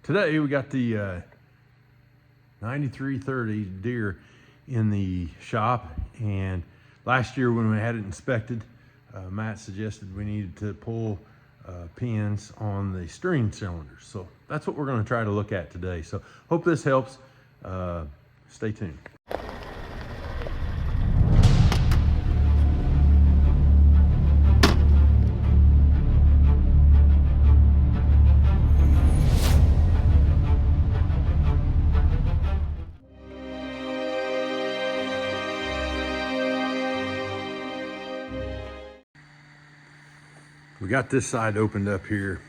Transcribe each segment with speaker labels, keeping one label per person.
Speaker 1: Today we got the 9330 deer in the shop, and last year when we had it inspected, Matt suggested we needed to pull pins on the steering cylinders. So that's what we're going to try to look at today. So hope this helps. Stay tuned. We got this side opened up here.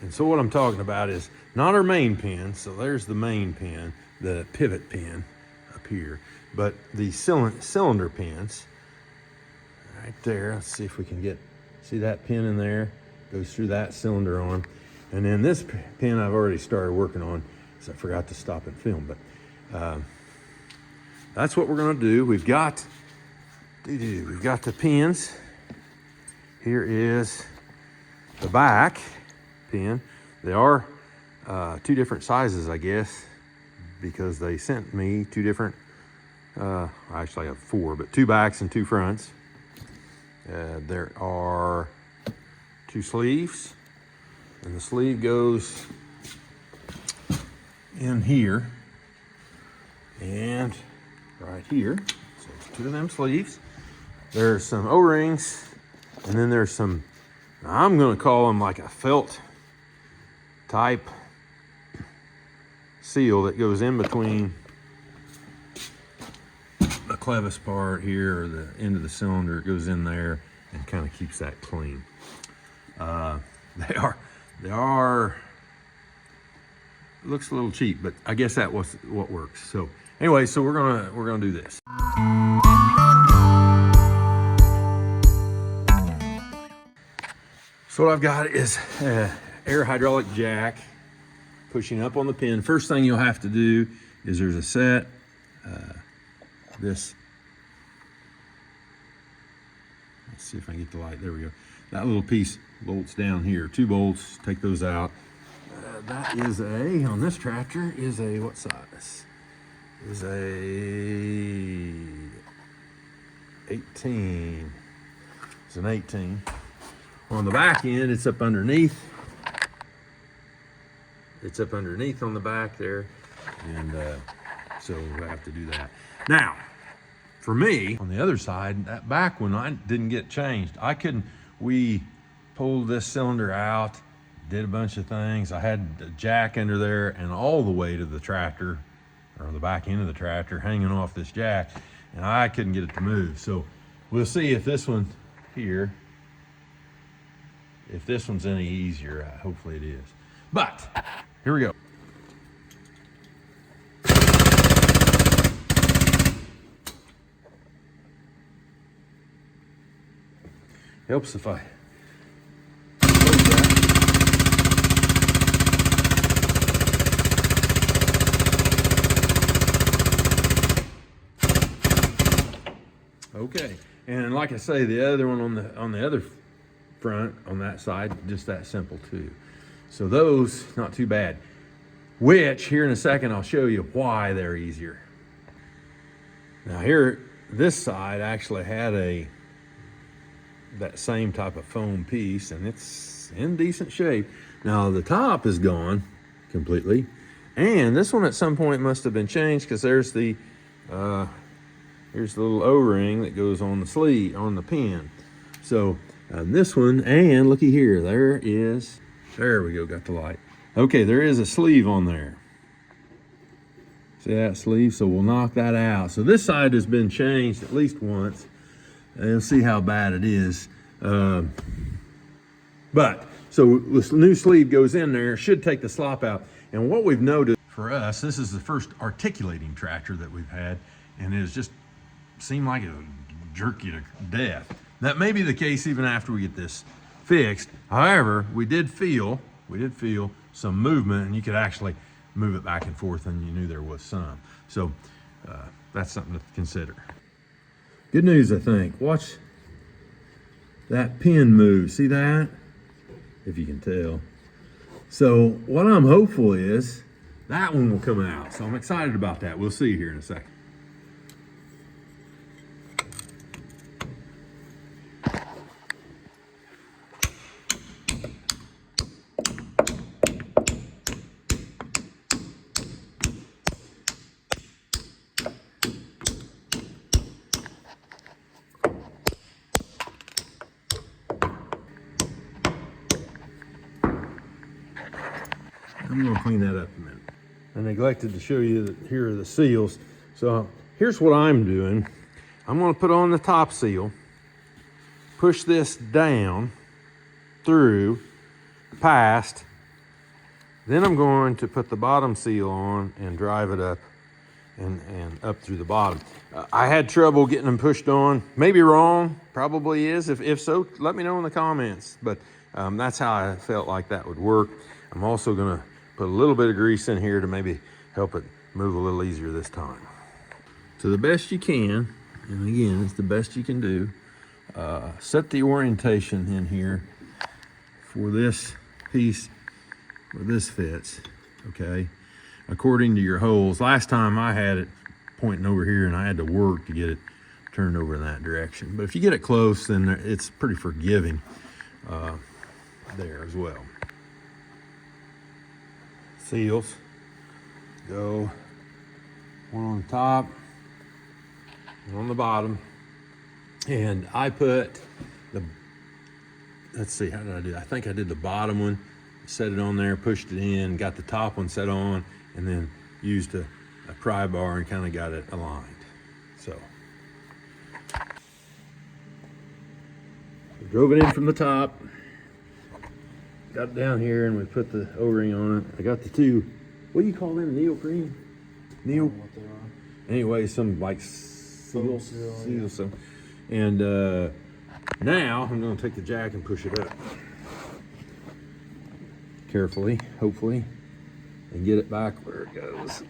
Speaker 1: And so what I'm talking about is not our main pin. So there's the main pin, the pivot pin up here, but the cylinder pins right there. Let's see if we can see that pin in there, goes through that cylinder arm. And then this pin I've already started working on because I forgot to stop and film, but that's what we're gonna do. We've got the pins. Here is the back pin. They are two different sizes, I guess, because they sent me two different, actually I have four, but two backs and two fronts. There are two sleeves, and the sleeve goes in here and right here. So it's two of them sleeves. There's some O-rings, and then there's some, I'm gonna call them like a felt type seal that goes in between the clevis part here, or the end of the cylinder. It goes in there and kind of keeps that clean. They are, looks a little cheap, but I guess that was what works. So anyway, so we're gonna do this. So what I've got is air hydraulic jack pushing up on the pin. First thing you'll have to do is there's a set, let's see if I can get the light, there we go. That little piece bolts down here, two bolts, take those out. That is on this tractor is a, what size? Is a 18, it's an 18. On the back end, it's up underneath. It's up underneath on the back there. And so we'll have to do that. Now, for me, on the other side, that back one, I didn't get changed. We pulled this cylinder out, did a bunch of things. I had the jack under there and all the weight of the tractor, or the back end of the tractor, hanging off this jack, and I couldn't get it to move. So we'll see if this one here, if this one's any easier. Hopefully it is. But here we go. Helps if I close that. Okay, and like I say, the other one on the other front on that side, just that simple too. So those, not too bad. Which here in a second I'll show you why they're easier. Now here, this side actually had that same type of foam piece, and it's in decent shape. Now the top is gone completely, and this one at some point must have been changed, because there's the here's the little O-ring that goes on the sleeve, on the pin. So this one, and looky here, there we go, got the light. Okay, there is a sleeve on there. See that sleeve? So we'll knock that out. So this side has been changed at least once. And you'll see how bad it is. So this new sleeve goes in there, should take the slop out. And what we've noticed for us, this is the first articulating tractor that we've had, and it has just seemed like it'll jerk you to death. That may be the case even after we get this fixed. However, we did feel some movement, and you could actually move it back and forth, and you knew there was some. So that's something to consider. Good news, I think. Watch that pin move. See that? If you can tell. So what I'm hopeful is that one will come out. So I'm excited about that. We'll see here in a second. I'm going to clean that up a minute. I neglected to show you that here are the seals. So here's what I'm doing. I'm going to put on the top seal, push this down through, past, then I'm going to put the bottom seal on and drive it up and up through the bottom. I had trouble getting them pushed on. Maybe wrong, probably is. If so, let me know in the comments. But that's how I felt like that would work. I'm also going to put a little bit of grease in here to maybe help it move a little easier this time. To the best you can, and again, it's the best you can do, set the orientation in here for this piece where this fits, okay? According to your holes. Last time I had it pointing over here and I had to work to get it turned over in that direction. But if you get it close, then it's pretty forgiving there as well. Seals go one on the top, one on the bottom, and I put the, let's see, how did I do that? I think I did the bottom one, set it on there, pushed it in, got the top one set on, and then used a pry bar and kind of got it aligned. So we drove it in from the top, got it down here, and we put the O-ring on it. I got the two, what do you call them, neoprene? Anyway, some like seal. So. And now I'm going to take the jack and push it up carefully, hopefully, and get it back where it goes.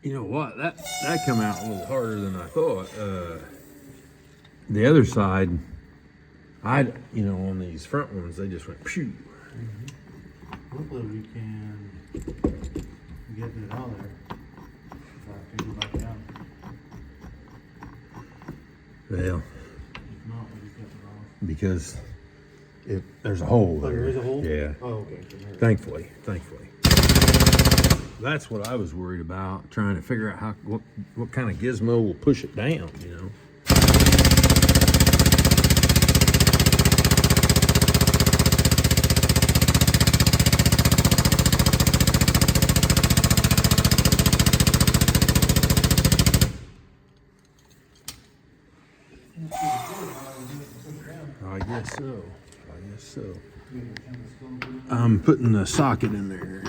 Speaker 1: You know what? That come out a little harder than I thought. The other side, on these front ones, they just went phew.
Speaker 2: Hopefully we can get it out of there. If I can go back down.
Speaker 1: Well,
Speaker 2: If not, we just get it off.
Speaker 1: because there's a hole
Speaker 2: Oh,
Speaker 1: there.
Speaker 2: there is a hole?
Speaker 1: Yeah.
Speaker 2: Oh, okay.
Speaker 1: Thankfully. That's what I was worried about, trying to figure out what kind of gizmo will push it down, I guess so. I'm putting the socket in there.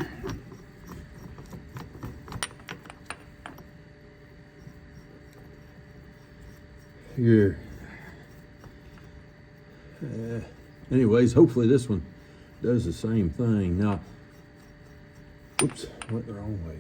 Speaker 1: here. Anyways, hopefully this one does the same thing. Now, oops, went the wrong way.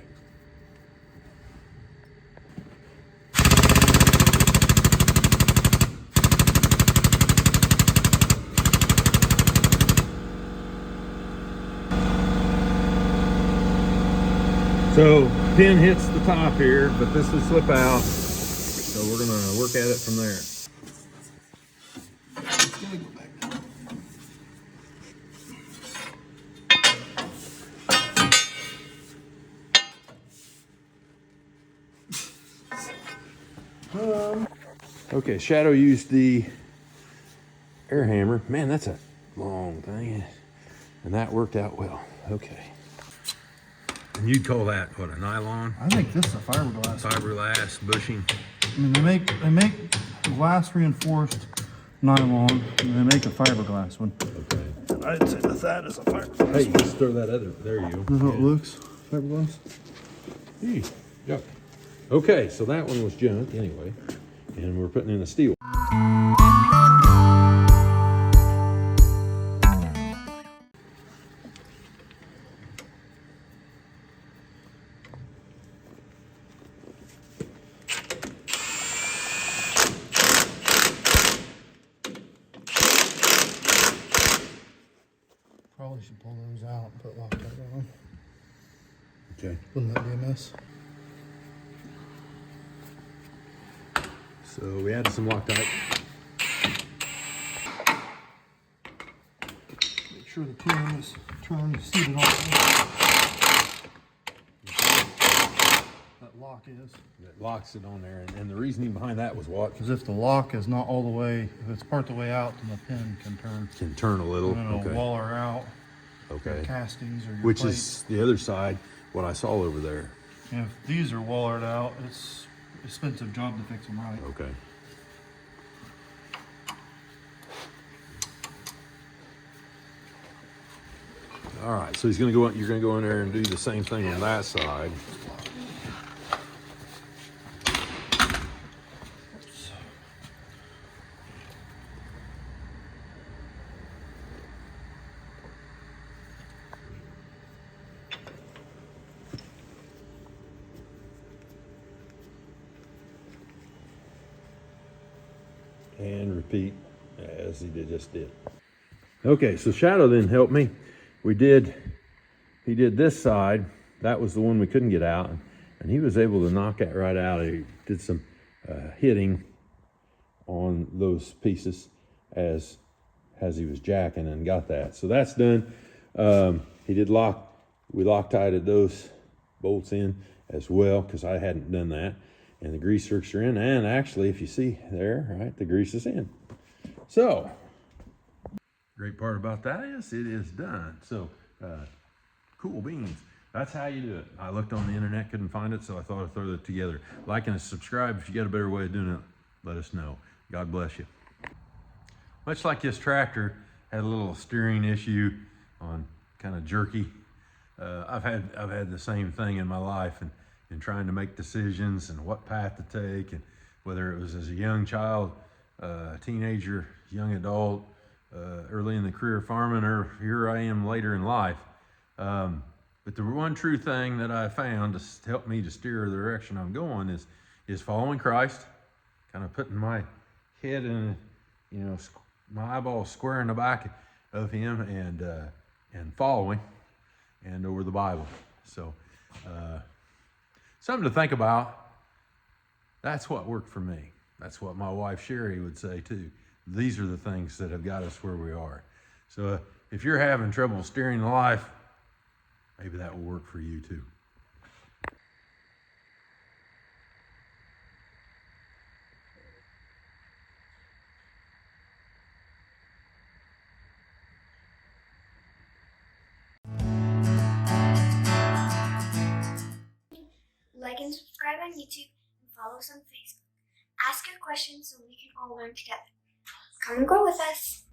Speaker 1: So pin hits the top here, but this will slip out. So we're gonna work at it from there. It's gonna go back down. Okay, Shadow used the air hammer. Man, that's a long thing. And that worked out well. Okay. And you'd call that, what, a nylon?
Speaker 2: I think this is a fiberglass.
Speaker 1: Fiberglass, bushing.
Speaker 2: I mean, they make glass reinforced nylon, and they make a fiberglass one.
Speaker 1: Okay.
Speaker 2: I'd say that is a fiberglass.
Speaker 1: Hey, just throw that other, there you go.
Speaker 2: This is how it looks, fiberglass.
Speaker 1: Hey, yep. Okay, so that one was junk anyway. And we're putting in the steel.
Speaker 2: Probably should pull those out and put Loctite on.
Speaker 1: Okay.
Speaker 2: Wouldn't that be a mess?
Speaker 1: So we added some Loctite.
Speaker 2: Make sure the pin is turned, seated on. That lock is.
Speaker 1: That locks it on there. And the reasoning behind that was what?
Speaker 2: Because if the lock is not all the way, if it's part the way out, then the pin can turn.
Speaker 1: Can turn a little.
Speaker 2: And it'll
Speaker 1: Okay.
Speaker 2: waller out.
Speaker 1: Okay.
Speaker 2: Your castings or your
Speaker 1: Which
Speaker 2: plate.
Speaker 1: is the other side, what I saw over there.
Speaker 2: And if these are wallered out, it's an expensive job to fix them right.
Speaker 1: Okay. All right, so he's gonna go. You're gonna go in there and do the same thing on that side. And repeat as he just did. Okay, so Shadow then helped me. He did this side. That was the one we couldn't get out, and he was able to knock that right out. He did some hitting on those pieces as he was jacking and got that. So that's done. We Loctited those bolts in as well because I hadn't done that. And the grease zerks are in, and actually, if you see there, right, the grease is in. So, great part about that is it is done. So, cool beans. That's how you do it. I looked on the internet, couldn't find it, so I thought I'd throw that together. Like and subscribe if you got a better way of doing it. Let us know. God bless you. Much like this tractor had a little steering issue on kind of jerky. I've had the same thing in my life, and in trying to make decisions and what path to take, and whether it was as a young child, teenager, young adult, early in the career of farming, or here I am later in life. But the one true thing that I found to help me to steer the direction I'm going is following Christ, kind of putting my head in, my eyeballs square in the back of Him, and following, and over the Bible. So. Something to think about. That's what worked for me. That's what my wife Sherry would say too. These are the things that have got us where we are. So if you're having trouble steering life, maybe that will work for you too.
Speaker 3: Like and subscribe on YouTube and follow us on Facebook. Ask your questions so we can all learn together. Come and grow with us.